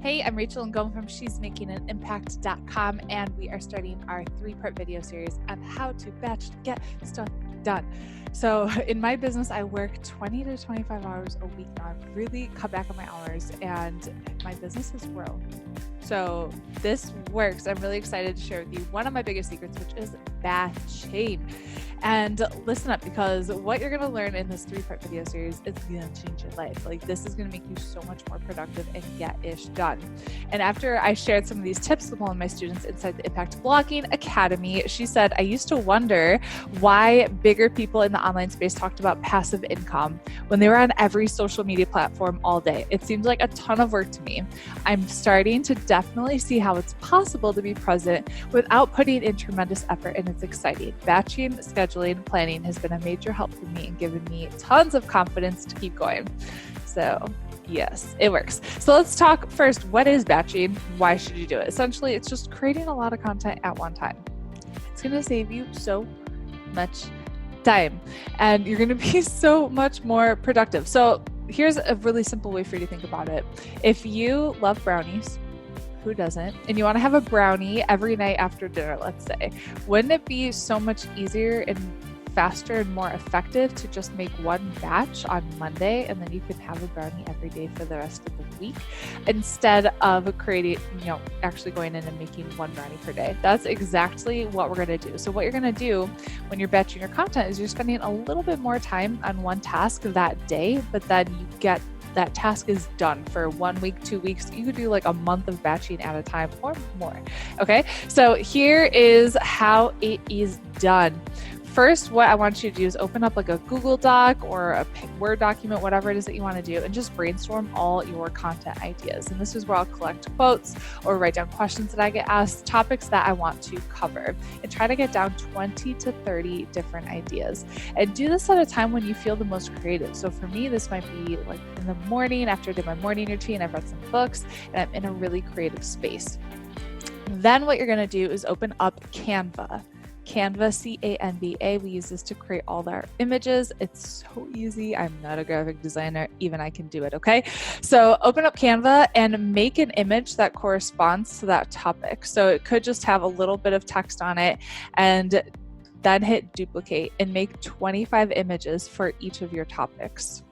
Hey, I'm Rachel Ngom from she'smakinganimpact.com, and we are starting our 3-part video series on how to batch get stuff done. So in my business, I work 20 to 25 hours a week now. I've really cut back on my hours and my business has grown. So this works. I'm really excited to share with you one of my biggest secrets, which is batching. And listen up, because what you're going to learn in this 3-part video series is going to change your life. Like, this is going to make you so much more productive and get ish done. And after I shared some of these tips with one of my students inside the Impact Blogging Academy, she said, I used to wonder why bigger people in the online space talked about passive income when they were on every social media platform all day. It seemed like a ton of work to me. I'm starting to definitely see how it's possible to be present without putting in tremendous effort, and it's exciting. Batching, scheduling, planning has been a major help for me and given me tons of confidence to keep going. So yes, it works. So let's talk first. What is batching? Why should you do it? Essentially, it's just creating a lot of content at one time. It's going to save you so much time and you're going to be so much more productive. So here's a really simple way for you to think about it. If you love brownies, who doesn't? And you want to have a brownie every night after dinner, let's say, wouldn't it be so much easier and faster and more effective to just make one batch on Monday and then you can have a brownie every day for the rest of the week instead of actually going in and making one brownie per day? That's exactly what we're going to do. So what you're going to do when you're batching your content is you're spending a little bit more time on one task that day, but then you get that task is done for 1 week, 2 weeks. You could do like a month of batching at a time or more. Okay. So here is how it is done. First, what I want you to do is open up like a Google Doc or a Word document, whatever it is that you want to do, and just brainstorm all your content ideas. And this is where I'll collect quotes or write down questions that I get asked, topics that I want to cover, and try to get down 20 to 30 different ideas. And do this at a time when you feel the most creative. So for me, this might be like in the morning after I did my morning routine, I've read some books, and I'm in a really creative space. Then what you're going to do is open up Canva. Canva, C-A-N-V-A. We use this to create all our images. It's so easy. I'm not a graphic designer. Even I can do it, okay? So open up Canva and make an image that corresponds to that topic. So it could just have a little bit of text on it, and then hit duplicate and make 25 images for each of your topics.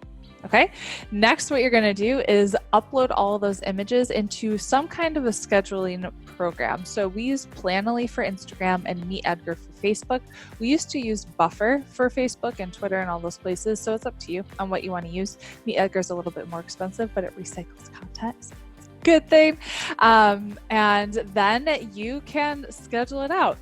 Okay. Next, what you're going to do is upload all of those images into some kind of a scheduling program. So we use Planoly for Instagram and MeetEdgar for Facebook. We used to use Buffer for Facebook and Twitter and all those places. So it's up to you on what you want to use. MeetEdgar is a little bit more expensive, but it recycles content. So it's a good thing. And then you can schedule it out.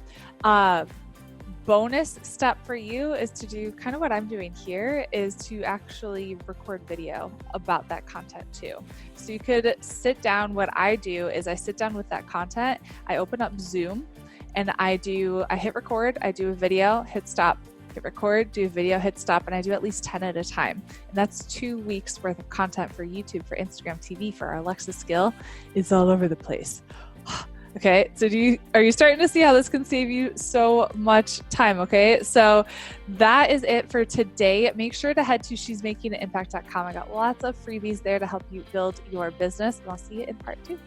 Bonus step for you is to do kind of what I'm doing here, is to actually record video about that content too. So you could sit down. What I do is I sit down with that content, I open up Zoom, and I hit record, I do a video, hit stop, hit record, do a video, hit stop, and I do at least 10 at a time. And that's 2 weeks worth of content for YouTube, for Instagram TV, for our Alexa skill. It's all over the place. Okay, so are you starting to see how this can save you so much time? Okay, so that is it for today. Make sure to head to she'smakinganimpact.com. I got lots of freebies there to help you build your business, and I'll see you in part 2.